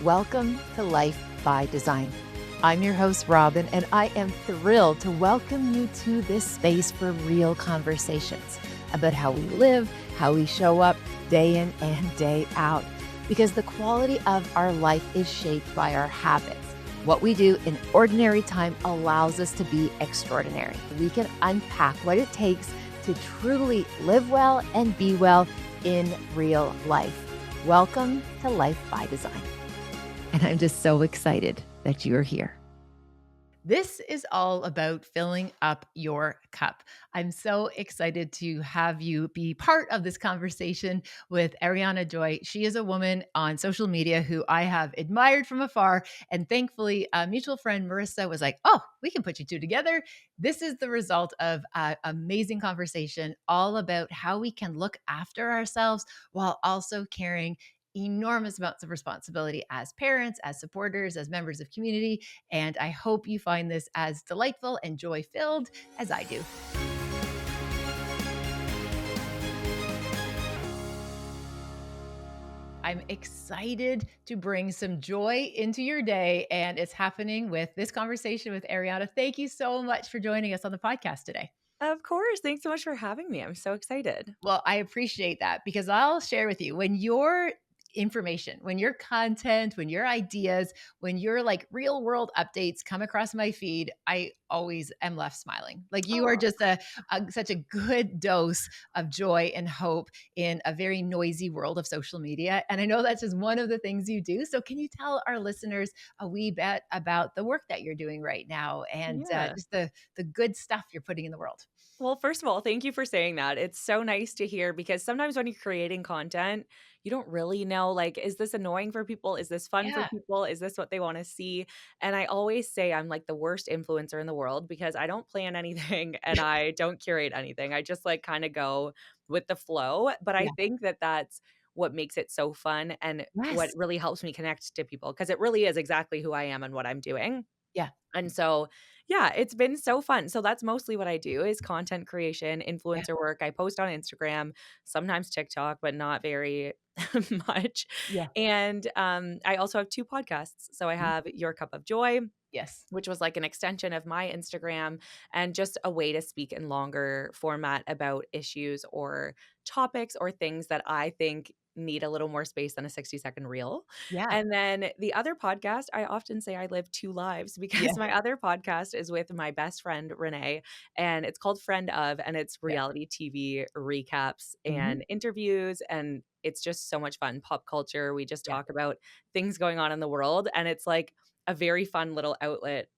Welcome to Life by Design. I'm your host, Robyne, and I am thrilled to welcome you to this space for real conversations about how we live, how we show up day in and day out, because the quality of our life is shaped by our habits. What we do in ordinary time allows us to be extraordinary. We can unpack what it takes to truly live well and be well in real life. Welcome to Life by Design. And I'm just so excited that you're here. This is all about filling up your cup. I'm so excited to have you be part of this conversation with Ariana Joy. She is a woman on social media who I have admired from afar. And thankfully, a mutual friend, Marissa, was like, oh, we can put you two together. This is the result of an amazing conversation all about how we can look after ourselves while also carrying enormous amounts of responsibility as parents, as supporters, as members of community. And I hope you find this as delightful and joy-filled as I do. I'm excited to bring some joy into your day, and it's happening with this conversation with Ariana. Thank you so much for joining us on the podcast today. Of course. Thanks so much for having me. I'm so excited. Well, I appreciate that because I'll share with you when your information, when your content, when your ideas, when your like real world updates come across my feed, I always am left smiling. Like you are Oh, just such a good dose of joy and hope in a very noisy world of social media. And I know that's just one of the things you do. So can you tell our listeners a wee bit about the work that you're doing right now and yeah. just the good stuff you're putting in the world? Well, first of all, thank you for saying that. It's so nice to hear because sometimes when you're creating content, you don't really know, like, is this annoying for people? Is this fun for Yeah. people? Is this what they want to see? And I always say I'm like the worst influencer in the world because I don't plan anything and I don't curate anything. I just like kind of go with the flow. But I Yeah. think that that's what makes it so fun and what Yes. really helps me connect to people because it really is exactly who I am and what I'm doing. Yeah. And so, yeah, it's been so fun. So that's mostly what I do is content creation, Yeah. influencer work. I post on Instagram, sometimes TikTok, but not very much. Yeah. And I also have two podcasts. So I Mhm. have Your Cup of Joy, Yes. which was like an extension of my Instagram and just a way to speak in longer format about issues or topics or things that I think need a little more space than a 60-second reel. Yeah. And then the other podcast, I often say I live two lives Yeah. because my other podcast is with my best friend Renee and it's called Friend of and it's Yeah. reality TV recaps Mhm. and interviews and it's just so much fun pop culture. We just Yeah. talk about things going on in the world and it's like a very fun little outlet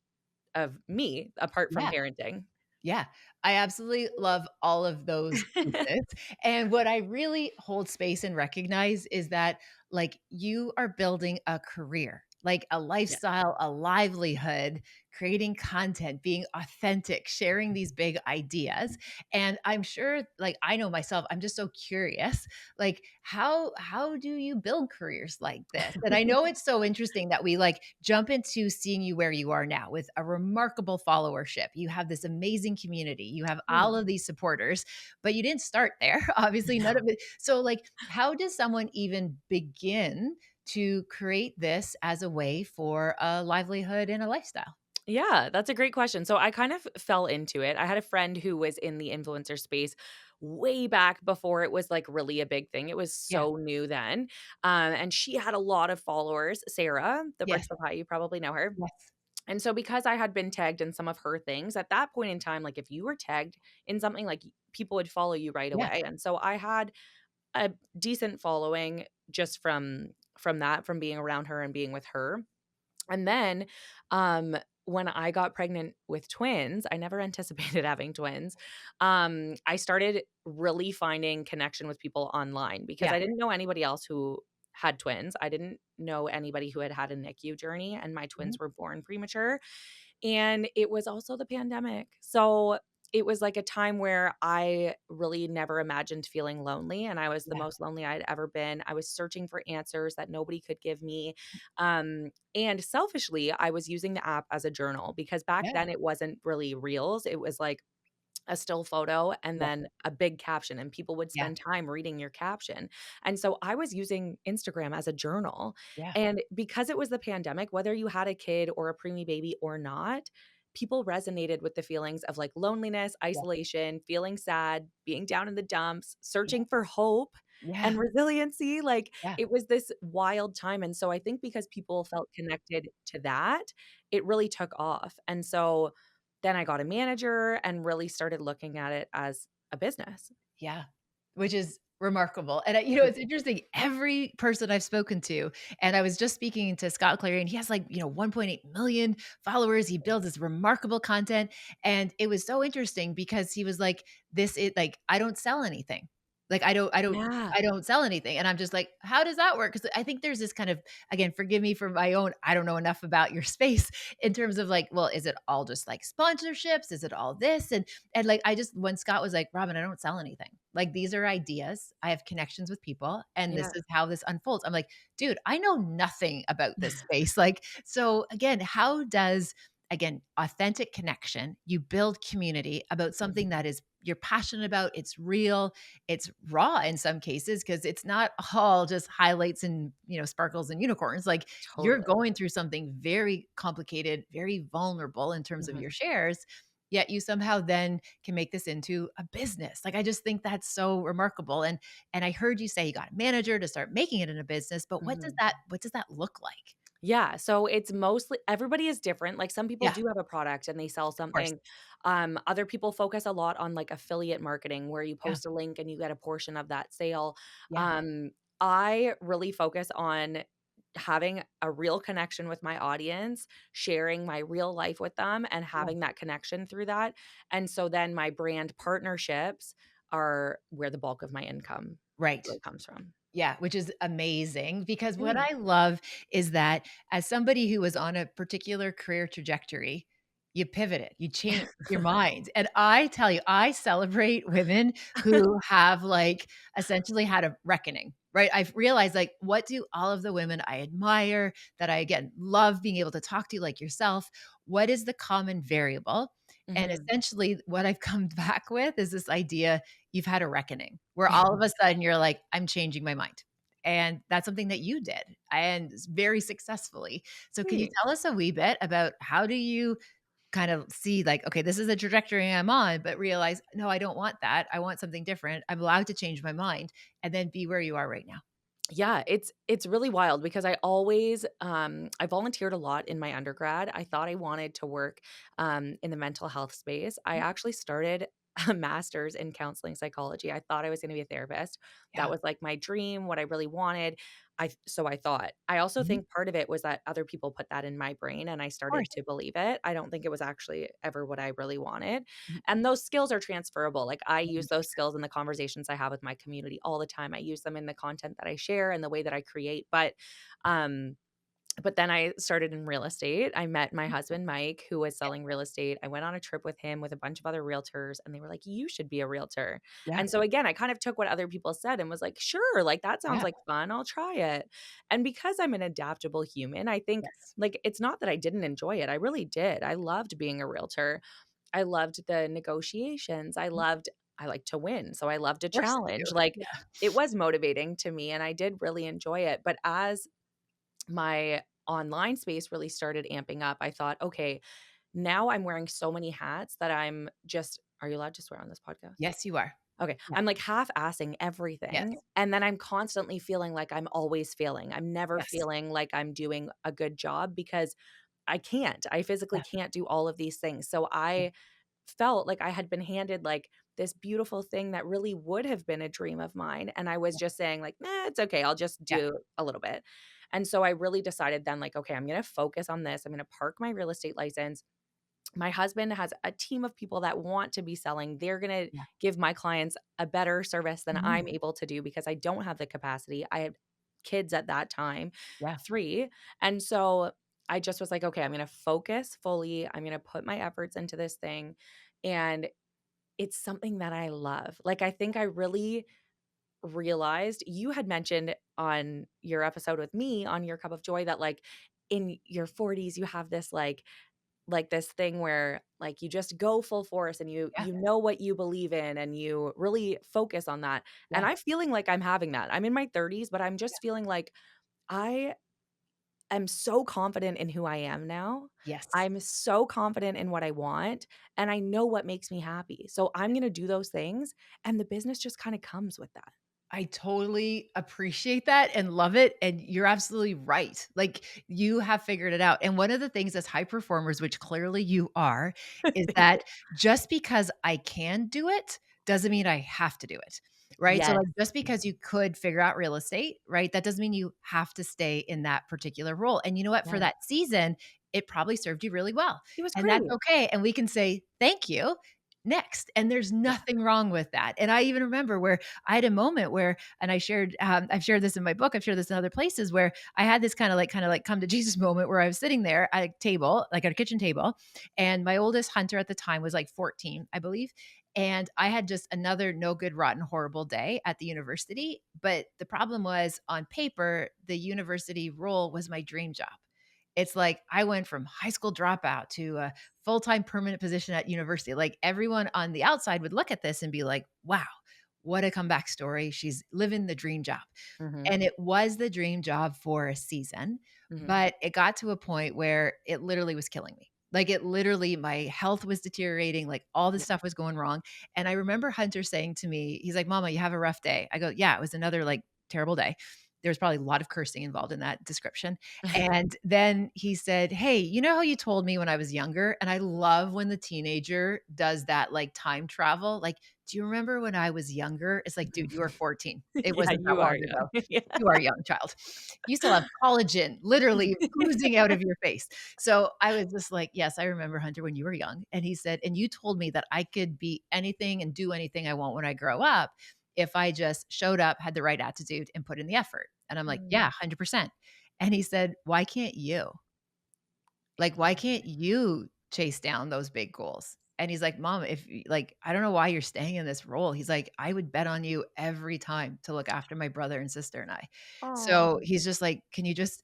of me apart from Yeah. parenting. Yeah. I absolutely love all of those pieces. And what I really hold space and recognize is that, like, you are building a career, like a Yeah. lifestyle, a livelihood, creating content, being authentic, sharing these big ideas. And I'm sure, like, I know myself, I'm just so curious, like, how do you build careers like this? And I know it's so interesting that we like jump into seeing you where you are now with a remarkable followership. You have this amazing community. You have all Mm. of these supporters, but you didn't start there. Obviously, none of it. So, like, how does someone even begin to create this as a way for a livelihood and a lifestyle? Yeah, that's a great question. So I kind of fell into it. I had a friend who was in the influencer space way back before it was like really a big thing. It was Yeah. so new then. And she had a lot of followers, Sarah, the Yes. Bricks of High, you probably know her. Yes. And so because I had been tagged in some of her things at that point in time, like if you were tagged in something, like people would follow you right Yeah. away. And so I had a decent following just from that, from being around her and being with her. And then, when I got pregnant with twins, I never anticipated having twins. I started really finding connection with people online because Yeah. I didn't know anybody else who had twins. I didn't know anybody who had had a NICU journey, and my Mhm. twins were born premature. And it was also the pandemic. So it was like a time where I really never imagined feeling lonely. And I was the Yeah. most lonely I'd ever been. I was searching for answers that nobody could give me. And selfishly, I was using the app as a journal because back Yeah. then it wasn't really reels. It was like a still photo and Yeah. then a big caption, and people would Yeah. spend time reading your caption. And so I was using Instagram as a journal. Yeah. And because it was the pandemic, whether you had a kid or a preemie baby or not, people resonated with the feelings of like loneliness, Yeah. isolation, feeling sad, being down in the dumps, Yeah. searching for hope Yeah. and resiliency. Like Yeah. it was this wild time. And so I think because people felt connected to that, it really took off. And so then I got a manager and really started looking at it as a business. Yeah, which is remarkable, and, it's interesting, every person I've spoken to and I was just speaking to Scott Clary, and he has, like, 1.8 million followers, he builds this remarkable content, and it was so interesting because he was like, "This is like, I don't sell anything. Like, Yeah. I don't sell anything," and I'm just like, "How does that work?" Because I think there's this kind of again, forgive me for my own I don't know enough about your space in terms of, like, well, is it all just, like, sponsorships? Is it all this? And like, I just when Scott was like, "Robin, I don't sell anything. Like, these are ideas. I have connections with people, and this Yeah. is how this unfolds." I'm like, "Dude, I know nothing about this space." Like, so again, how does again, authentic connection, you build community about something Mhm. that is you're passionate about, it's real, it's raw in some cases because it's not all just highlights and, sparkles and unicorns. Like, you're Totally. going through something very complicated, very vulnerable in terms of your Mhm. shares, yet you somehow then can make this into a business. Like, I just think that's so remarkable. And I heard you say you got a manager to start making it in a business, but Mhm. what does that look like? Yeah, so it's mostly everybody is different, like, some people Yeah, do have a product and they sell of course. something, other people focus a lot on, like, affiliate marketing where you Yeah, post a link and you get a portion of that sale. yeah, um, I really focus on having a real connection with my audience, sharing my real life with them, and yeah. having that connection through that, and so then my brand partnerships are where the bulk of my income Right. really comes from. Yeah, which is amazing because what Yeah. I love is that as somebody who was on a particular career trajectory, you pivoted, you changed your mind. And I tell you, I celebrate women who have like essentially had a reckoning, right? I've realized like, what do all of the women I admire that I again love being able to talk to like yourself? What is the common variable? And Mhm. essentially, what I've come back with is this idea you've had a reckoning where all of a sudden you're like, I'm changing my mind. And that's something that you did and very successfully. So can you Thanks. tell us a wee bit about how do you kind of see like, okay, this is the trajectory I'm on, but realize, no, I don't want that. I want something different. I'm allowed to change my mind and then be where you are right now. Yeah, it's really wild because I always I volunteered a lot in my undergrad. I thought I wanted to work in the mental health space. I Mhm. actually started a master's in counseling psychology. I thought I was going to be a therapist. That Yeah. was like my dream, what I really wanted. I thought. I also Mhm. think part of it was that other people put that in my brain and I Of course. started to believe it. I don't think it was actually ever what I really wanted. Mhm. And those skills are transferable. Like I use those 100%. skills in the conversations I have with my community all the time. I use them in the content that I share and the way that I create. Um, but then I started in real estate. I met my husband, Mike, who was Yeah. selling real estate. I went on a trip with him with a bunch of other realtors, and they were like, "You should be a realtor." Yeah. And so again, I kind of took what other people said and was like, "Sure, like that sounds Yeah. like fun. I'll try it." And because I'm an adaptable human, I think Yes. like it's not that I didn't enjoy it. I really did. I loved being a realtor. I loved the negotiations. Mhm. I like to win, so I loved a Of course you challenge. do. Like, Yeah. it was motivating to me, and I did really enjoy it, but as my online space really started amping up, I thought, "Okay, now I'm wearing so many hats that I'm just" Are you allowed to swear on this podcast? Yes, you are. Okay. Yeah. I'm like half-assing Yes. everything, and then I'm constantly feeling like I'm always failing. I'm never Yes. feeling like I'm doing a good job because I can't. I physically Yeah. can't do all of these things. So Yeah. I felt like I had been handed like this beautiful thing that really would have been a dream of mine. And I was Yeah. just saying, like, nah, it's okay. I'll just Yeah. do a little bit. And so I really decided then, like, okay, I'm going to focus on this. I'm going to park my real estate license. My husband has a team of people that want to be selling. They're going to Yeah. give my clients a better service than Mhm. I'm able to do because I don't have the capacity. I had kids at that time, Yeah. 3. And so I just was like, okay, I'm going to focus fully. I'm going to put my efforts into this thing. And it's something that I love. Like, I think I really realized you had mentioned on your episode with me on Your Cup of Joy that, like, in your 40s, you have this, like, like this thing where like you just go full force and Yeah. you know what you believe in and you really focus on that. And Yeah. I'm feeling like I'm having that. I'm in my 30s, but I'm Yeah. just feeling like I am so confident in who I am now. Yes. I'm so confident in what I want, and I know what makes me happy. So I'm going to do those things, and the business just kind of comes with that. I totally appreciate that and love it, and you're absolutely right. Like, you have figured it out, and one of the things as high performers, which clearly you are, is Thank you. that just because I can do it doesn't mean I have to do it, right? So, Yes. like, just because you could figure out real estate, right, that doesn't mean you have to stay in that particular role, and you know what? For Yeah. that season, it probably served you really well, It was and that's great. okay, and we can say, "Thank you." Next, and there's Yeah. nothing wrong with that, and I even remember where I had a moment where and I've shared this in my book, I've shared this in other places where I had this kinda like come to Jesus moment where I was sitting there at a table, like at a kitchen table, and my oldest Hunter at the time was like 14, I believe, and I had just another no good, rotten, horrible day at the university, but the problem was on paper, the university role was my dream job. It's like I went from high school dropout to a full-time permanent position at university. Like everyone on the outside would look at this and be like, wow, what a comeback story. She's living the dream job. Mhm. And it was the dream job for a season, Mhm. but it got to a point where it literally was killing me. Like it literally, my health was deteriorating, like all this Yeah. stuff was going wrong. And I remember Hunter saying to me, he's like, Mama, you have a rough day. I go, yeah, it was another like terrible day. There's probably a lot of cursing involved in that description. And then he said, hey, you know how you told me when I was younger? And I love when the teenager does that like time travel. Like, do you remember when I was younger? It's like, dude, you were 14. It Yeah, wasn't that you are long young. ago. Yeah. You are a young child. You still have collagen literally oozing out of your face. So I was just like, yes, I remember Hunter when you were young. And he said, and you told me that I could be anything and do anything I want when I grow up if I just showed up, had the right attitude, and put in the effort. And I'm like, yeah, Mm. 100%. And he said, why can't you? Like, why can't you chase down those big goals? And he's like, Mom, if like, I don't know why you're staying in this role. He's like, I would bet on you every time to look after my brother and sister and I. Aw. So he's just like, could you just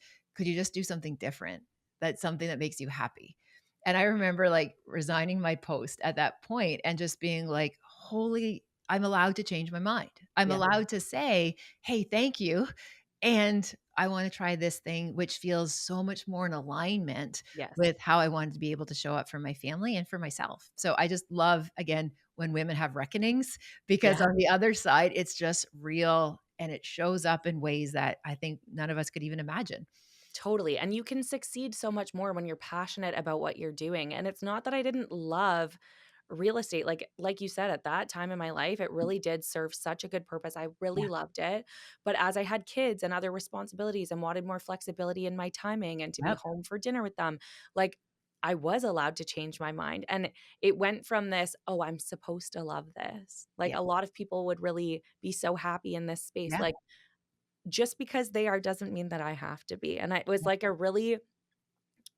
do something different? That's something that makes you happy. And I remember like resigning my post at that point and just being like, holy, I'm allowed to change my mind. I'm Yeah. allowed to say, hey, thank you. And I want to try this thing, which feels so much more in alignment Yes. with how I wanted to be able to show up for my family and for myself. So I just love, again, when women have reckonings, because Yeah. on the other side, it's just real and it shows up in ways that I think none of us could even imagine. Totally, and you can succeed so much more when you're passionate about what you're doing, and it's not that I didn't love real estate, like you said, at that time in my life, it really did serve such a good purpose, I really Yeah. loved it, but as I had kids and other responsibilities and wanted more flexibility in my timing and to be Yep. home for dinner with them, like, I was allowed to change my mind, and it went from this, "Oh, I'm supposed to love this," like, Yeah. a lot of people would really be so happy in this space, Yeah. like, just because they are doesn't mean that I have to be, and it was Yeah. like a really,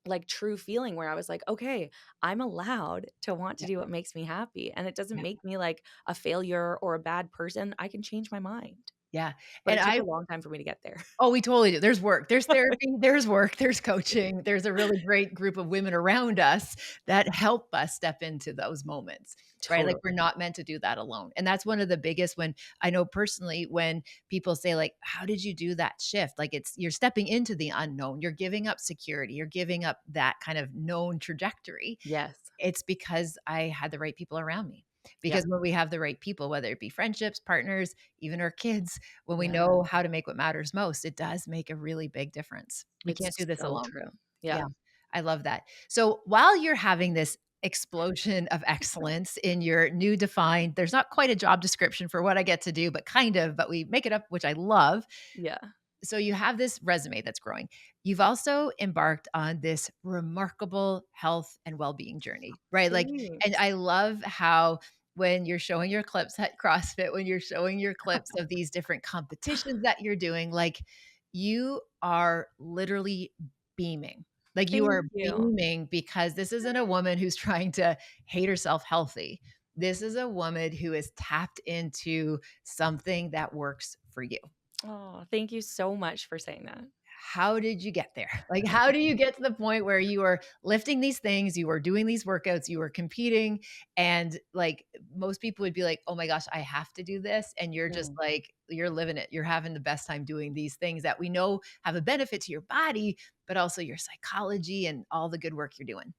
like, true feeling where I was like, "Okay, I'm allowed to want to Yeah. do what makes me happy, and it doesn't Yeah. make me like a failure or a bad person. I can change my mind." Yeah. But And it took I a long time for me to get there. Oh, we totally do. There's work, there's therapy, there's work, there's coaching, there's a really great group of women around us that help us step into those moments, right? Like, Totally. we're not meant to do that alone, and that's one of the biggest when I know personally when people say like, "How did you do that shift?" Like, it's you're stepping into the unknown, you're giving up security, you're giving up that kind of known trajectory. Yes. It's because I had the right people around me. Yeah. Because when we have the right people, whether it be friendships, partners, even our kids, when we Yeah. know how to make what matters most, it does make a really big difference. We can't It's do this so alone. true. Yeah, Yeah. I love that. So while you're having this explosion of excellence in your new defined, there's not quite a job description for what I get to do, but kind of, but we make it up, which I love. Yeah. So you have this resume that's growing. You've also embarked on this remarkable health and well-being journey, right? Like, and Thanks. I love how when you're showing your clips at CrossFit, when you're showing your clips of these different competitions that you're doing, like you are literally beaming. Like you Thank are you. beaming because this isn't a woman who's trying to hate herself healthy. This is a woman who is tapped into something that works for you. Oh, thank you so much for saying that. how did you get there? Like, how do you get to the point where you are lifting these things, you are doing these workouts, you are competing, and like most people would be like, oh my gosh, I have to do this. And you're just Mm. like, you're living it. You're having the best time doing these things that we know have a benefit to your body, but also your psychology and all the good work you're doing.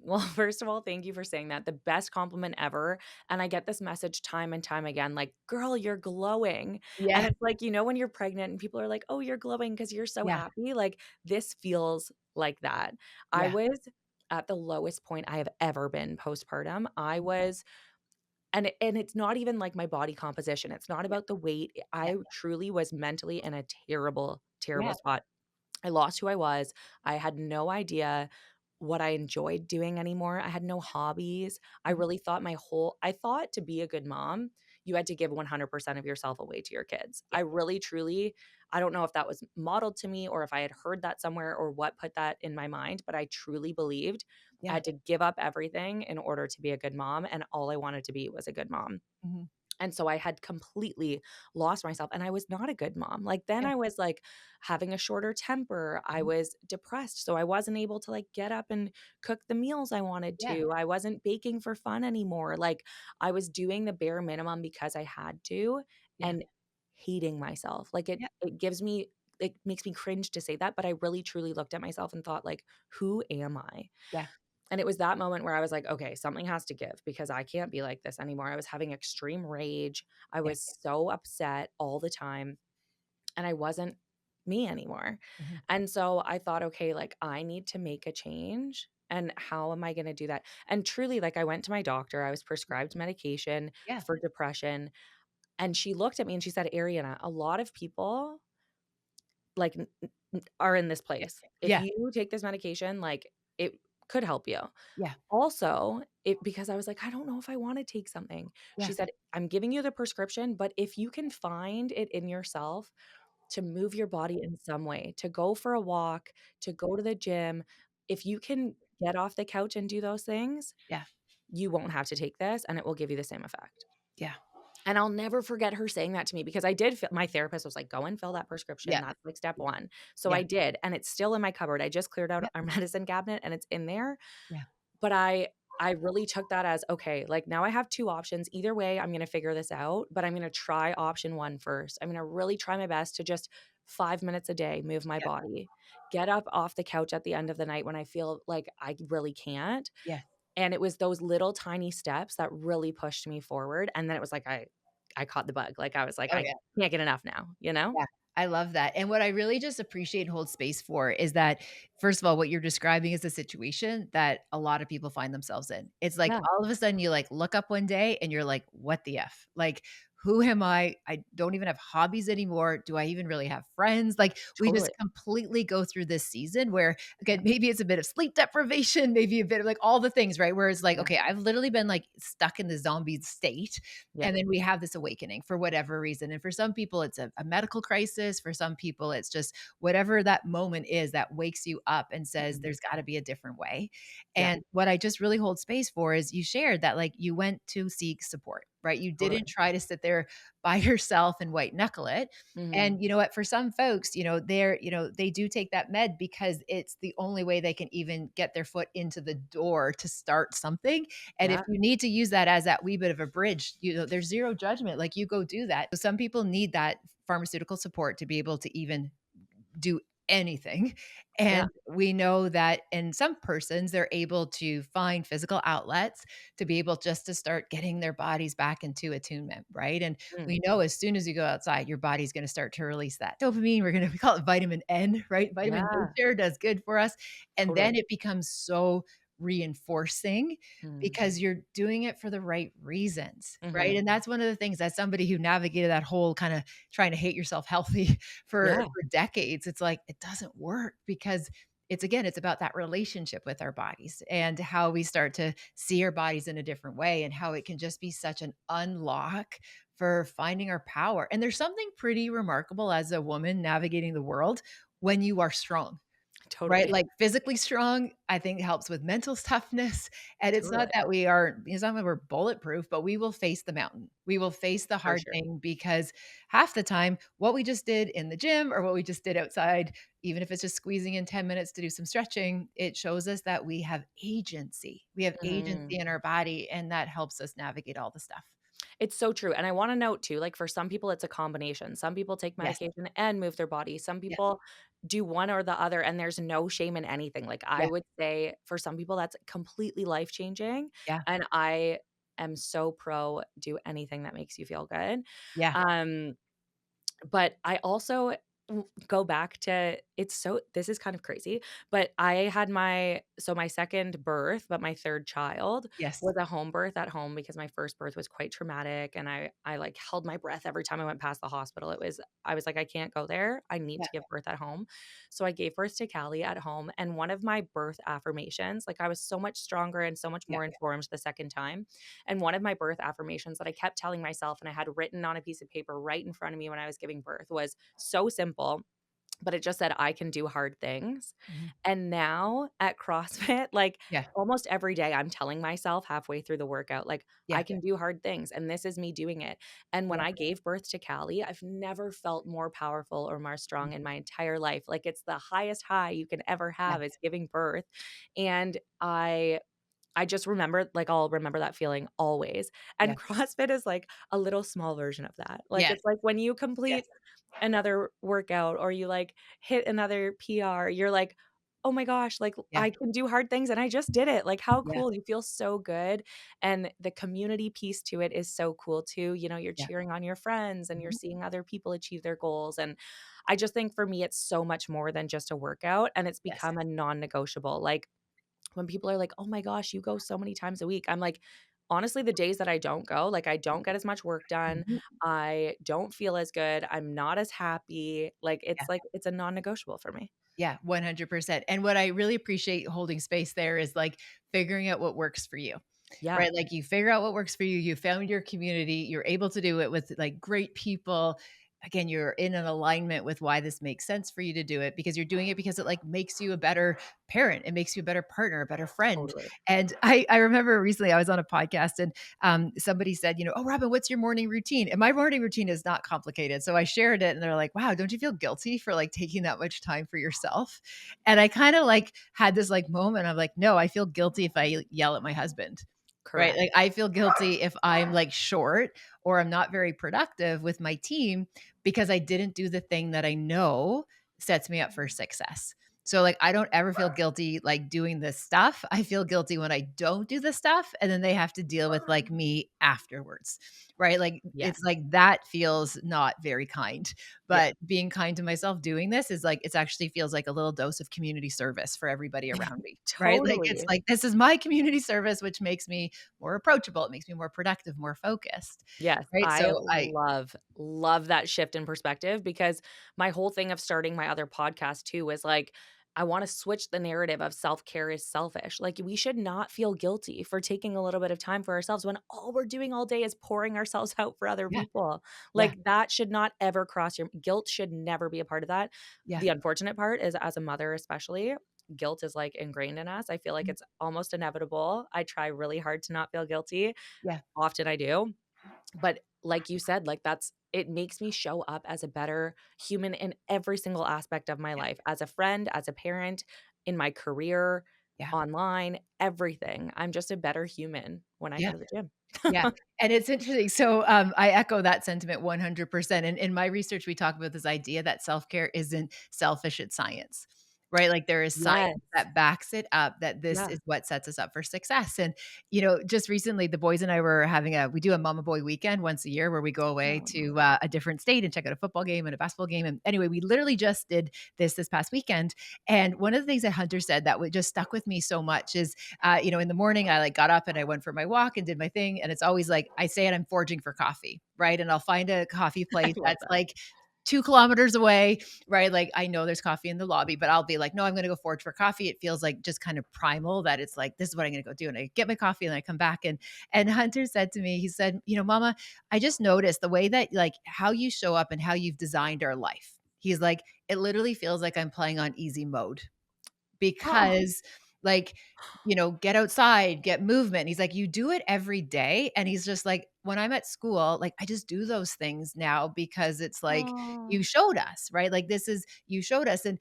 Well, first of all, thank you for saying that. The best compliment ever. And I get this message time and time again, like, girl, you're glowing. And Yeah. it's like, when you're pregnant and people are like, oh, you're glowing because you're so Yeah. happy. Like, this feels like that. I Yeah. was at the lowest point I have ever been postpartum. I was, and it's not even like my body composition. It's not Yeah. about the weight. Yeah. I truly was mentally in a terrible, terrible Yeah. spot. I lost who I was. I had no idea what I enjoyed doing anymore. I had no hobbies. Mhm. I thought to be a good mom, you had to give 100% of yourself away to your kids. Yeah. I really, truly, I don't know if that was modeled to me or if I had heard that somewhere or what put that in my mind, but I truly believed I Yeah. had to give up everything in order to be a good mom. And all I wanted to be was a good mom. Mhm. And so I had completely lost myself and I was not a good mom. Like then Yeah. I was like having a shorter temper. I Mhm. was depressed. So I wasn't able to like get up and cook the meals I wanted Yeah. to. I wasn't baking for fun anymore. Like I was doing the bare minimum because I had to Yeah. and hating myself. Like Yeah. it makes me cringe to say that, but I really truly looked at myself and thought like, who am I? Yeah. And it was that moment where I was like, okay, something has to give because I can't be like this anymore. I was having extreme rage. I Yeah. was so upset all the time and I wasn't me anymore. Mhm. And so I thought, okay, like I need to make a change. And how am I going to do that? And truly, like I went to my doctor, I was prescribed medication Yeah. for depression. And she looked at me and she said, Ariana, a lot of people like are in this place. If Yeah. you take this medication, like it could help you. Yeah. Also, it because I was like, "I don't know if I wanna take something." She Yeah. said, "I'm giving you the prescription, but if you can find it in yourself to move your body in some way, to go for a walk, to go to the gym, if you can get off the couch and do those things, Yeah. you won't have to take this, and it will give you the same effect." Yeah. And I'll never forget her saying that to me because I did feel my therapist was like, "Go and fill that prescription. Yeah. That's like step Yeah. 1." So Yeah. I did, and it's still in my cupboard. I just cleared out Yeah. our medicine cabinet, and it's in there. Yeah. But I really took that as, okay, like, now I have 2 options. Either way, I'm gonna figure this out, but I'm gonna try option 1 first. I'm gonna really try my best to just 5 minutes a day move my Yeah. body, get up off the couch at the end of the night when I feel like I really can't, Yeah. and it was those little tiny steps that really pushed me forward, and then it was like I caught the bug. Like, I was like, Oh, "I yeah. can't get enough now," you know? Yeah, I love that, and what I really just appreciate and hold space for is that, first of all, what you're describing is a situation that a lot of people find themselves in. It's like Yeah, all of a sudden you, like, look up one day and you're like, "What the F? Like, who am I? I don't even have hobbies anymore. Do I even really have friends?" Like, we just totally. completely go through this season where, again, maybe it's a bit of sleep deprivation, maybe a bit of, like, all the things, right? Where it's like, Yeah, "Okay, I've literally been, like, stuck in the zombie state," yep, and then we have this awakening for whatever reason. And for some people, it's a medical crisis. For some people, it's just whatever that moment is that wakes you up and says, mhm, there's got to be a different way. yeah, And what I just really hold space for is you shared that, like, you went to seek support, right? You didn't totally. try to sit there by yourself and white knuckle it. Mhm, And you know what? For some folks, they do take that med because it's the only way they can even get their foot into the door to start something. And if yeah, you need to use that as that wee bit of a bridge, there's zero judgment. Like, you go do that. So some people need that pharmaceutical support to be able to even do anything. yeah, And we know that in some persons, they're able to find physical outlets to be able just to start getting their bodies back into attunement, right? And mm, we know as soon as you go outside, your body's going to start to release that dopamine. We call it vitamin N, right? Vitamin yeah, nature does good for us. And then totally. it becomes so reinforcing Mm, because you're doing it for the right reasons, right? mhm, And that's one of the things, as somebody who navigated that whole kind of trying to hate yourself healthy yeah, for decades, it's like it doesn't work because it's about that relationship with our bodies and how we start to see our bodies in a different way and how it can just be such an unlock for finding our power. And there's something pretty remarkable as a woman navigating the world when you are strong. right? Totally. Like physically strong, I think helps with mental toughness. And it's not Totally. that we are, it's not that we're bulletproof, but we will face the mountain. We will face the For hard sure. thing because half the time, what we just did in the gym or what we just did outside, even if it's just squeezing in 10 minutes to do some stretching, it shows us that we have agency. We have Mhm. agency in our body, and that helps us navigate all the stuff. It's so true, and I wanna note too, like, for some people, it's a combination. Some people take Yes. medication and move their body. Some Yeah. people do one or the other, and there's no shame in anything. Like, I Yeah. would say for some people, that's completely life-changing, Yeah. and I am so pro do anything that makes you feel good. Yeah. Um But I also go back to it's so this is kind of crazy, but I had my second birth, but my third child Yes. was a home birth at home because my first birth was quite traumatic, and I, like, held my breath every time I went past the hospital. I was like, "I can't go there. I need Yeah. to give birth at home." So I gave birth to Callie at home, and one of my birth affirmations, like, I was so much stronger and so much Yeah. more informed the second time, and one of my birth affirmations that I kept telling myself and I had written on a piece of paper right in front of me when I was giving birth was so simple, but it just said, "I can do hard things." Mhm. And now at CrossFit, like, Yeah. almost every day, I'm telling myself halfway through the workout, like, "I Yeah. can do hard things, and this is me doing it." And when Yeah. I gave birth to Callie, I've never felt more powerful or more strong Mhm. in my entire life. Like, it's the highest high you can ever Yeah. have is giving birth, and I just remember like, I'll remember that feeling always, Yeah. and CrossFit is like a little small version of that. Like, Yes. it's like when you Yes. complete another workout or you, like, hit another PR, you're like, "Oh my gosh, like, Yeah. I can do hard things and I just did it." Like, how Yeah. cool. You feel so good, and the community piece to it is so cool too. You're Yeah. cheering on your friends and you're Mhm. seeing other people achieve their goals, and I just think for me, it's so much more than just a workout, and it's Yes. become a non-negotiable. Like, when people are like, "Oh my gosh, you go so many times a week." I'm like, honestly, the days that I don't go, like, I don't get as much work done. Mhm. I don't feel as good. I'm not as happy. Yeah. Like it's a non-negotiable for me. Yeah, 100%. And what I really appreciate holding space there is like figuring out what works for you, Yeah, right? Like you figure out what works for you. You found your community. You're able to do it with like great people. Again, you're in an alignment with why this makes sense for you to do it because you're doing it because it like makes you a better parent. It makes you a better partner, a better friend. totally. And I remember recently I was on a podcast and somebody said, "Oh, Robin, what's your morning routine?" And my morning routine is not complicated. So I shared it and they're like, "Wow, don't you feel guilty for like taking that much time for yourself?" And I kind of like had this like moment of like, no, I feel guilty if I yell at my husband. Right? Correct. Like I feel guilty if I'm like short or I'm not very productive with my team because I didn't do the thing that I know sets me up for success. So like I don't ever feel guilty like doing this stuff. I feel guilty when I don't do the stuff and then they have to deal with like me afterwards. Right? Like Yes. it's like that feels not very kind. Yeah. But being kind to myself doing this is like it's actually feels like a little dose of community service for everybody around me. Right? Like it's Totally. like this is my community service which makes me more approachable. It makes me more productive, more focused. Yes, Right? I So I love that shift in perspective because my whole thing of starting my other podcast too was like, I wanna switch the narrative of self-care is selfish. Like, we should not feel guilty for taking a little bit of time for ourselves when all we're doing all day is pouring ourselves out for other yeah, people. yeah, Like, that should not ever cross your guilt should never be a part of that. yeah, The unfortunate part is as a mother especially, guilt is, like, ingrained in us. I feel like mhm, it's almost inevitable. I try really hard to not feel guilty. yeah, Often I do. But like you said, like that's it makes me show up as a better human in every single aspect of my yeah, life, as a friend, as a parent, in my career, yeah, online, everything. I'm just a better human when I go yeah. to the gym. Yeah, and it's interesting. So, I echo that sentiment 100%. And in my research, we talk about this idea that self-care isn't selfish, it's science, right? Like there is science Yes. that backs it up that this Yeah. is what sets us up for success. And, just recently the boys and I were we do a mama boy weekend once a year where we go away Oh, to a different state and check out a football game and a basketball game. And anyway, we literally just did this past weekend. And one of the things that Hunter said that would just stuck with me so much is in the morning, I like got up and I went for my walk and did my thing. And it's always like I say it, I'm foraging for coffee, right? And I'll find a coffee I place love that's that. like 2 kilometers away, right? Like I know there's coffee in the lobby, but I'll be like, no, I'm going to go forage for coffee. It feels like just kind of primal that it's like, this is what I'm going to go do. And I get my coffee and I come back and Hunter said to me, he said, Mama, I just noticed the way that like how you show up and how you've designed our life. He's like, it literally feels like I'm playing on easy mode. because like, get outside, get movement. He's like, you do it every day. And he's just like, when I'm at school, like I just do those things now because it's like Oh, you showed us, right? Like this is you showed us. And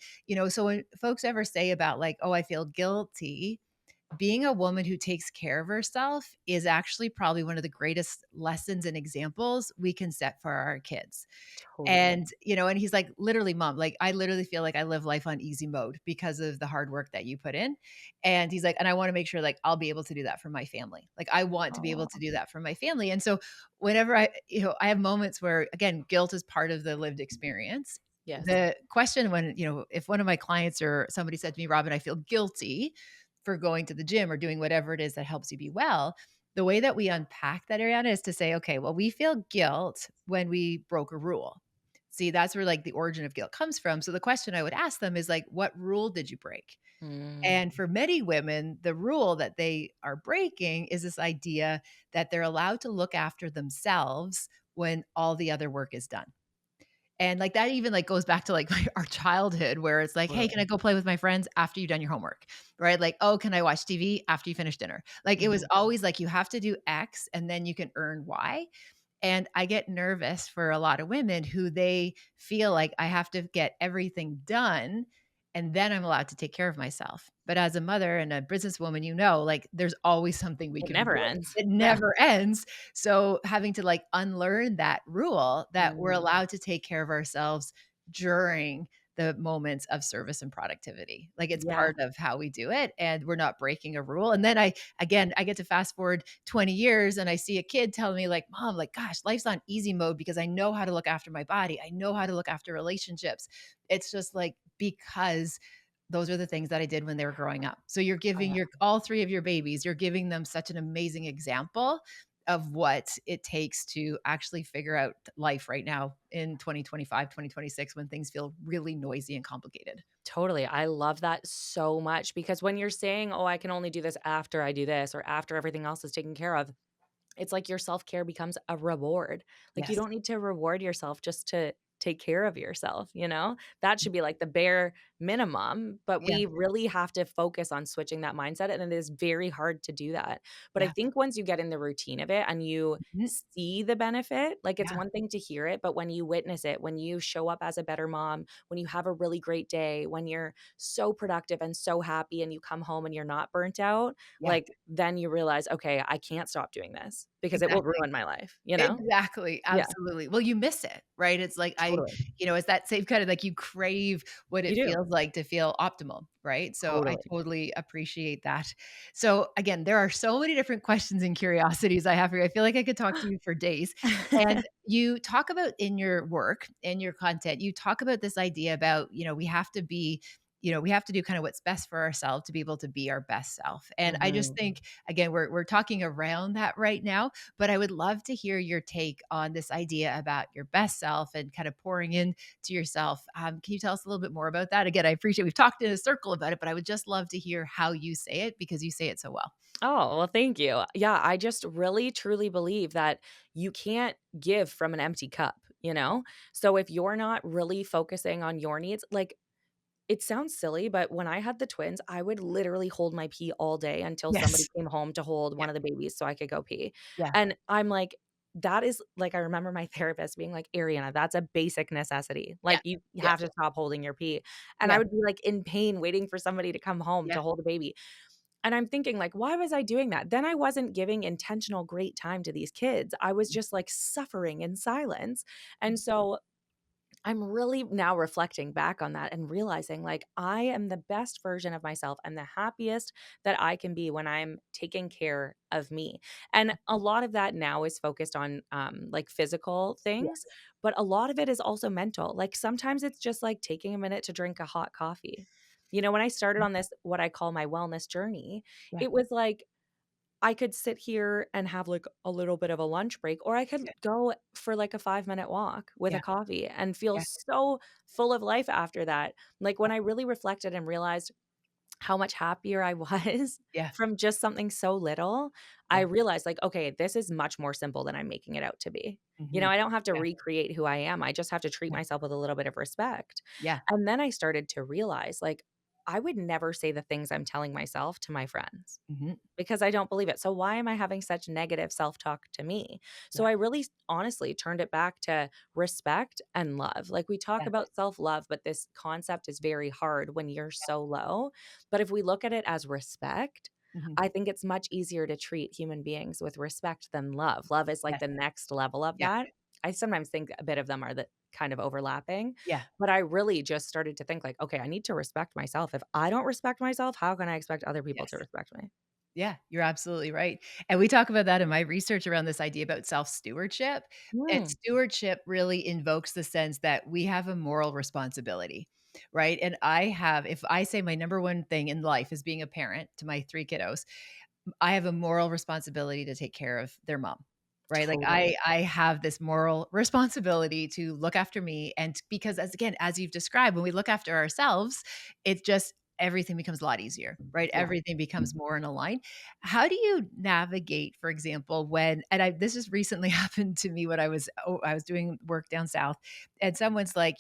so when folks ever say about like, oh, I feel guilty, being a woman who takes care of herself is actually probably one of the greatest lessons and examples we can set for our kids. totally. And he's like, literally, mom, like, I literally feel like I live life on easy mode because of the hard work that you put in. And he's like, and I want to make sure like I'll be able to do that for my family. Like, I want to be able to Oh, do that for my family. And so, whenever I have moments where, again, guilt is part of the lived experience. yes. The question when, if one of my clients or somebody said to me, Robin, I feel guilty for going to the gym or doing whatever it is that helps you be well, the way that we unpack that, Ariana, is to say, okay, well, we feel guilt when we broke a rule. See, that's where like the origin of guilt comes from. So the question I would ask them is like, what rule did you break? Mm, And for many women, the rule that they are breaking is this idea that they're allowed to look after themselves when all the other work is done. And, like, that even, like, goes back to, like, our childhood where it's like, "Hey, can I totally. go play with my friends after you've done your homework?" Right? Like, "Oh, can I watch TV after you finish dinner?" Like, it was Mhm. always like, you have to do X and then you can earn Y. And I get nervous for a lot of women who they feel like I have to get everything done and then I'm allowed to take care of myself. But as a mother and a businesswoman, like there's always something we It can be never doing. ends. It Yeah. never ends. So having to like unlearn that rule that we're Mm, allowed to take care of ourselves during the moments of service and productivity. Like it's yeah. part of how we do it and we're not breaking a rule. And then I get to fast forward 20 years and I see a kid telling me like, "Mom, like gosh, life's on easy mode because I know how to look after my body. I know how to look after relationships." It's just like because those are the things that I did when they were growing up. So you're giving Oh, your all 3 of your babies, you're giving them such an amazing example of what it takes to actually figure out life right now in 2025, 2026 when things feel really noisy and complicated. totally. I love that so much because when you're saying, "Oh, I can only do this after I do this or after everything else is taken care of," it's like your self-care becomes a reward. Like, you Yes. don't need to reward yourself just to take care of yourself, you know? That should be, like, the bare minimum, but Yeah. we really have to focus on switching that mindset, and it is very hard to do that. But I Yeah. think once you get in the routine of it and you Mhm. see the benefit, like, it's Yeah. one thing to hear it, but when you witness it, when you show up as a better mom, when you have a really great day, when you're so productive and so happy and you come home and you're not burnt out, Yeah. like, then you realize, "Okay, I can't stop doing this because it will Exactly. ruin my life," you know? Exactly, Yeah, absolutely. Well, you miss it, right? It's like totally. it's that same kind of like you crave what You it do. feels like to feel optimal, right? So I Totally. totally appreciate that. So again, there are so many different questions and curiosities I have for you. I feel like I could talk to you for days. And you talk about in your work, in your content, you talk about this idea about, we have to do kind of what's best for ourselves to be able to be our best self. And I just Mhm. think, again, we're talking around that right now, but I would love to hear your take on this idea about your best self and kind of pouring in to yourself. Can you tell us a little bit more about that? Again, I appreciate we've talked in a circle about it, but I would just love to hear how you say it because you say it so well. Oh, well, thank you. Yeah, I just really truly believe that you can't give from an empty cup, you know? So if you're not really focusing on your needs, like, it sounds silly, but when I had the twins, I would literally hold my pee all day until somebody Yes. came home to hold Yeah. one of the babies so I could go pee. Yeah. And I'm like, that is like, I remember my therapist being like, Ariana, that's a basic necessity. Yeah. Like, you Yeah. have to stop holding your pee. And I Yeah. would be like in pain waiting for somebody to come home Yeah. to hold a baby. And I'm thinking, like, why was I doing that? Then I wasn't giving intentional great time to these kids. I was just like suffering in silence. And so I'm really now reflecting back on that and realizing like I am the best version of myself. I'm the happiest that I can be when I'm taking care of me. And a lot of that now is focused on like physical things, Yes. but a lot of it is also mental. Like sometimes it's just like taking a minute to drink a hot coffee. You know, when I started on this, what I call my wellness journey, Yeah. it was like I could sit here and have, like, a little bit of a lunch break, or I could Yeah. go for, like, a five-minute walk with a Yeah. coffee and feel Yeah. so full of life after that. Like, when I really reflected and realized how much happier I was Yeah. from just something so little, I Yeah. realized, like, "Okay, this is much more simple than I'm making it out to be." You know, Mhm. I don't have to Yeah. recreate who I am, I just have to treat Yeah. myself with a little bit of respect. Yeah. And then I started to realize, like, I would never say the things I'm telling myself to my friends Mhm. because I don't believe it. So why am I having such negative self-talk to me? So I really honestly turned it back to respect and love. Like we talk Yeah. about self-love, but this concept is very hard when you're so low. But if we look at it as respect, Mhm. I think it's much easier to treat human beings with respect than love. Love is like Yes. the next level of Yeah. that. I sometimes think a bit of them are the kind of overlapping, Yeah. but I really just started to think like, okay, I need to respect myself. If I don't respect myself, how can I expect other people to Yes. respect me? Yeah, you're absolutely right. And we talk about that in my research around this idea about self-stewardship. And Mm, stewardship really invokes the sense that we have a moral responsibility, right? And if I say my number one thing in life is being a parent to my 3 kiddos, I have a moral responsibility to take care of their mom, right? Like totally. I have this moral responsibility to look after me, and because as again, as you've described, when we look after ourselves, it just everything becomes a lot easier, right? Yeah. Everything becomes more in a line. How do you navigate, for example, when and I this has recently happened to me when I was doing work down south and someone's like,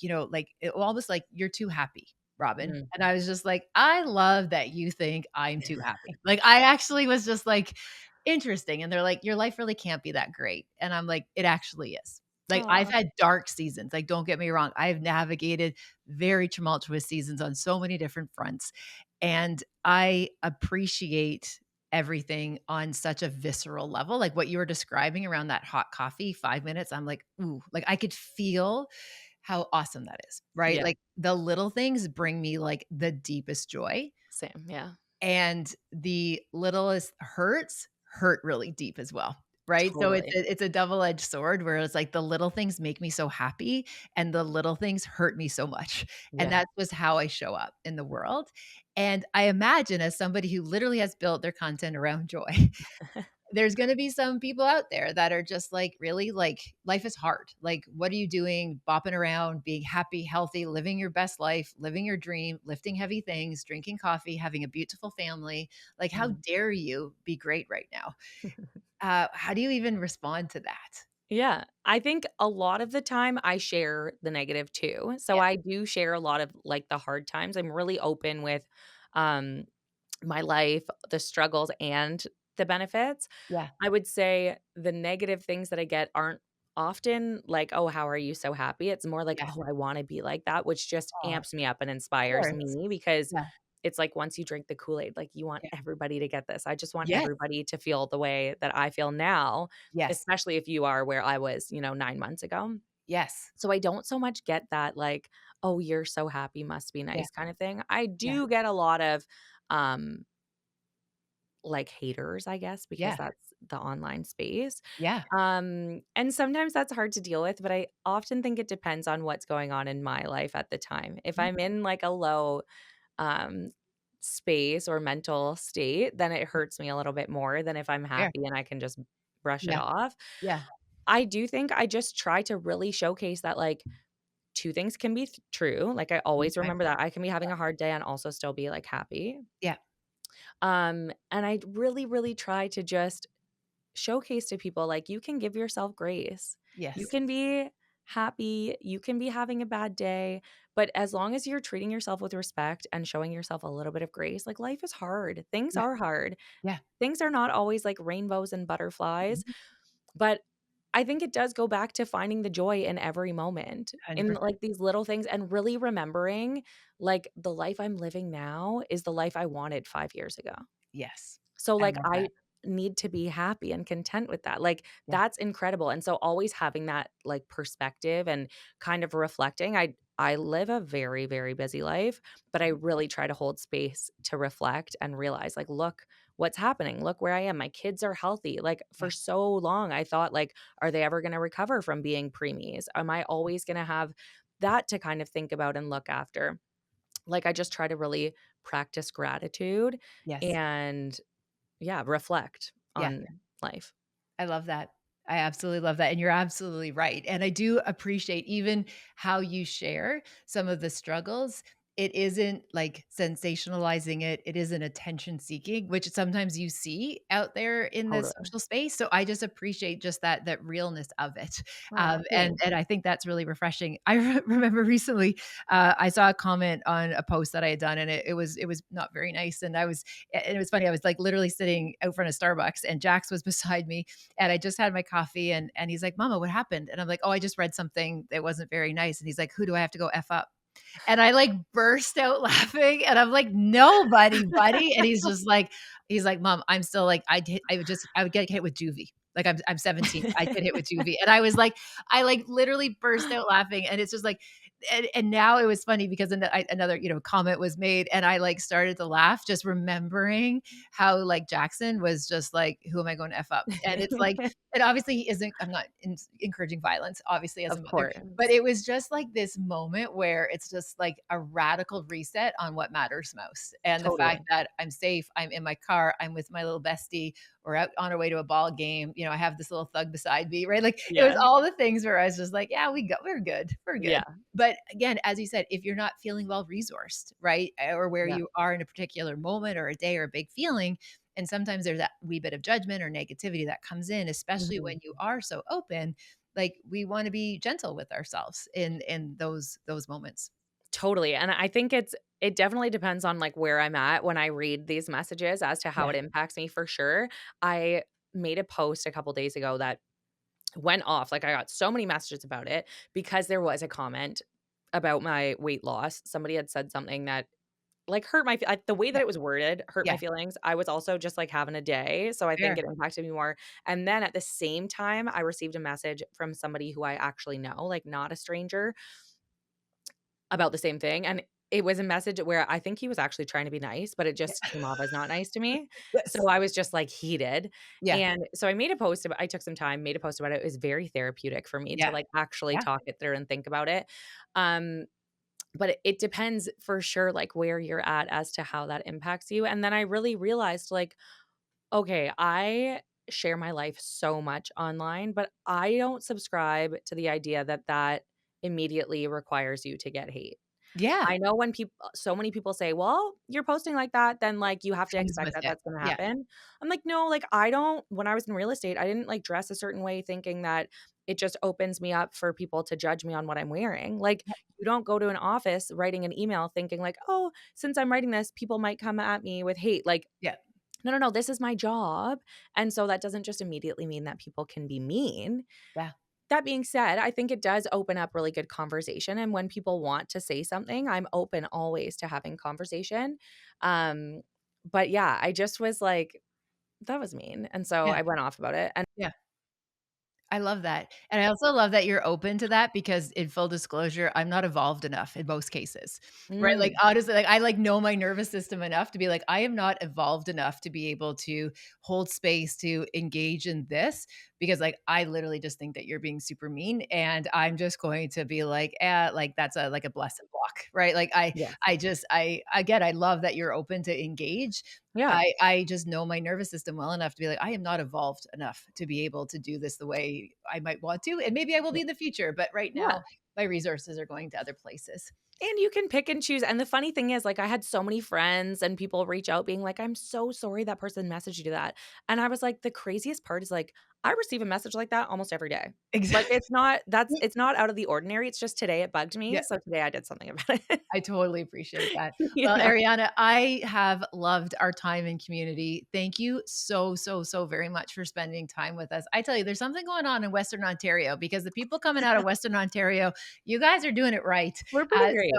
almost like you're too happy. Robin. Mm. And I was just like, "I love that you think I'm too happy." Like, I actually was just like, "Interesting." And they're like, "Your life really can't be that great." And I'm like, "It actually is." Like, I've Aw. had dark seasons, like, don't get me wrong. I've navigated very tumultuous seasons on so many different fronts, and I appreciate everything on such a visceral level. Like, what you were describing around that hot coffee, 5 minutes, I'm like, "Ooh," like, I could feel how awesome that is, right? Yeah, Like, the little things bring me, like, the deepest joy, same, yeah. and the littlest hurts hurt really deep as well, right? So Totally. it's a double-edged sword where it's like the little things make me so happy, and the little things hurt me so much, and Yeah. that's just how I show up in the world, and I imagine as somebody who literally has built their content around joy, there's gonna be some people out there that are just like, "Really? Like, life is hard. Like, what are you doing bopping around, being happy, healthy, living your best life, living your dream, lifting heavy things, drinking coffee, having a beautiful family? Like, how Mm. dare you be great right now?" How do you even respond to that? Yeah, I think a lot of the time I share the negative too. So Yeah, I do share a lot of, like, the hard times. I'm really open with, um, my life, the struggles, and the benefits. yeah, I would say the negative things that I get aren't often like, "Oh, how are you so happy?" It's more like, yeah. "Oh, I wanna be like that," which just Aw, of amps me up and inspires course. me because Yeah, it's like once you drink the Kool-Aid, like, you want yeah. everybody to get this. I just want Yes, everybody to feel the way that I feel now, yes, especially if you are where I was, 9 months ago. yes. So I don't so much get that, like, "Oh, you're so happy, must be Yeah, nice," kind of thing. I yeah, do get a lot of, um like haters, I guess, because yeah, that's the online space. yeah. And sometimes that's hard to deal with, but I often think it depends on what's going on in my life at the time. If Mhm. I'm in like a low um space or mental state, then it hurts me a little bit more than if I'm Fair. happy and I can just brush it Yeah, off. yeah. I do think I just try to really showcase that like two things can be true. Like I always Okay. remember that I can be having a hard day and also still be like happy. Yeah. And I really, really try to just showcase to people like you can give yourself grace. You Yes. can be happy, you can be having a bad day, but as long as you're treating yourself with respect and showing yourself a little bit of grace, like life is hard. Things Yeah, are hard. yeah. Things are not always like rainbows and butterflies, Mhm. but I think it does go back to finding the joy in every moment, in 100%. like these little things and really remembering like the life I'm living now is the life I wanted 5 years ago. Yes. So, I like, love I that. need to be happy and content with that. Like, Yeah. that's incredible, and so always having that, like, perspective and kind of reflecting. I live a very, very busy life, but I Mhm. really try to hold space to reflect and realize, like, "Look what's happening. Look where I am. My kids are healthy." Like, for Yeah. so long, I thought, like, "Are they ever gonna recover from being preemies? Am I always gonna have that to kind of think about and look after?" Like, I just try to really practice gratitude Yes. and yeah, reflect Yeah. on life. I love that. I absolutely love that, and you're absolutely right, and I do appreciate even how you share some of the struggles. it isn't like sensationalizing it. It isn't attention seeking, which sometimes you see out there in the Totally. social space. So I just appreciate just that realness of it. Oh, And I think that's really refreshing. I remember recently, I saw a comment on a post that I had done, and it was not very nice. And it was funny. I was like literally sitting out front of Starbucks, and Jax was beside me, and I just had my coffee, and he's like, "Mama, what happened?" And I'm like, "Oh, I just read something that wasn't very nice." And he's like, "Who do I have to go f up?" And I like burst out laughing, and I'm like, "Nobody, buddy." And he's like, "Mom, I'm still like, I would get hit with juvie. Like I'm 17. I'd get hit with juvie." And I like literally burst out laughing. And it's just like, and now it was funny because another, comment was made, and I like started to laugh just remembering how like Jackson was just like, "Who am I going to F up?" And it's like, totally. and obviously he isn't, I'm not encouraging violence, obviously, as a Of mother, course. but it was just like this moment where it's just like a radical reset on what matters most. And the fact Totally. that I'm safe, I'm in my car, I'm with my little bestie, we're out on our way to a ball game. I have this little thug beside me, right? Like it was Yeah. all the things where I was just like, yeah, we're good. We're good. Yeah. But again, as you said, if you're not feeling well resourced, right? Or where Yeah. you are in a particular moment or a day or a big feeling, and sometimes there's that wee bit of judgment or negativity that comes in, especially Mhm. when you are so open. Like we want to be gentle with ourselves in those moments. Totally, and I think it definitely depends on, like, where I'm at when I read these messages as to how Yeah. it impacts me for sure. I made a post a couple days ago that went off, like, I got so many messages about it because there was a comment about my weight loss. Somebody had said something that, like, hurt my like, the way that Yeah. it was worded hurt my Yeah. feelings. I was also just, like, having a day, so I think Fair. it impacted me more, and then at the same time, I received a message from somebody who I actually know, like, not a stranger, about the same thing, and it was a message where I think he was actually trying to be nice, but it Yeah. just came off as not nice to me. Yes. So I was just, like, heated, Yeah. and so I made a post about I took some time, made a post about it. It was very therapeutic for me to, Yeah. like, actually Yeah. talk it through and think about it. Um, but it depends for sure, like, where you're at as to how that impacts you, and then I really realized, like, okay, I share my life so much online, but I don't subscribe to the idea that that immediately requires you to get hate. Yeah. I know when people so many people say, "Well, you're posting like that, then, like, you have to Comes expect with that it. that's gonna Yeah. happen." I'm like, "No, like, I don't." When I was in real estate, I didn't, like, dress a certain way thinking that it just opens me up for people to judge me on what I'm wearing. Like, Yeah. you don't go to an office writing an email thinking like, "Oh, since I'm writing this, people might come at me with hate." Like, Yeah. no, no, no, this is my job, and so that doesn't just immediately mean that people can be mean. Yeah. That being said, I think it does open up really good conversation, and when people want to say something, I'm open always to having conversation. Um, but yeah, I just was like, "That was mean," and so Yeah. I went off about it, and Yeah. I love that. And I also love that you're open to that because in full disclosure, I'm not evolved enough in most cases, right? Like, mm, honestly, like I like know my nervous system enough to be like, I am not evolved enough to be able to hold space to engage in this because like I literally just think that you're being super mean and I'm just going to be like, like that's a blessed block, right? Like yeah, I love that you're open to engage. yeah, I just know my nervous system well enough to be like, I am not evolved enough to be able to do this the way I might want to, and maybe I will yeah, be in the future, but right yeah. now, my resources are going to other places. And you can pick and choose, and the funny thing is, like, I had so many friends and people reach out being like, "I'm so sorry that person messaged you that," and I was like, the craziest part is, like, I receive a message like that almost every day. Like, Exactly. it's not out of the ordinary, it's just today it bugged me, Yeah. so today I did something about it. I totally appreciate that. Well, Yeah. Ariana, I have loved our time in community. Thank you so, so, so very much for spending time with us. I tell you, there's something going on in Western Ontario because the people coming out of Western Ontario, you guys are doing it right. We're pretty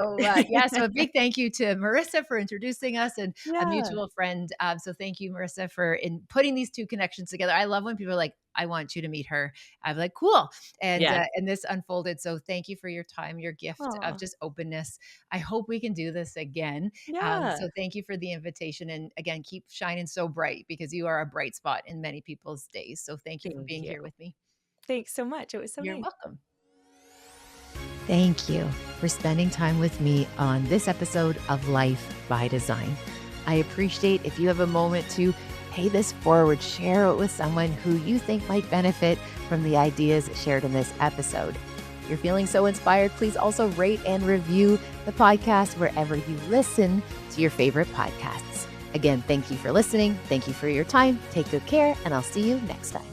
Yeah, so great. a big thank you to Marissa for introducing us and a Yeah. mutual friend. So thank you, Marissa, for in putting these two connections together. I love when people are like, I want you to meet her. I'm like, cool. Yeah. And this unfolded. So thank you for your time, your gift of Aw. just openness. I hope we can do this again. Yeah. So thank you for the invitation. And again, keep shining so bright because you are a bright spot in many people's days. So thank you for Thank being you. here with me. Thanks so much, it was so You're nice. welcome. Thank you for spending time with me on this episode of Life by Design. I appreciate if you have a moment to pay this forward, share it with someone who you think might benefit from the ideas shared in this episode. If you're feeling so inspired, please also rate and review the podcast wherever you listen to your favorite podcasts. Again, thank you for listening. Thank you for your time. Take good care, and I'll see you next time.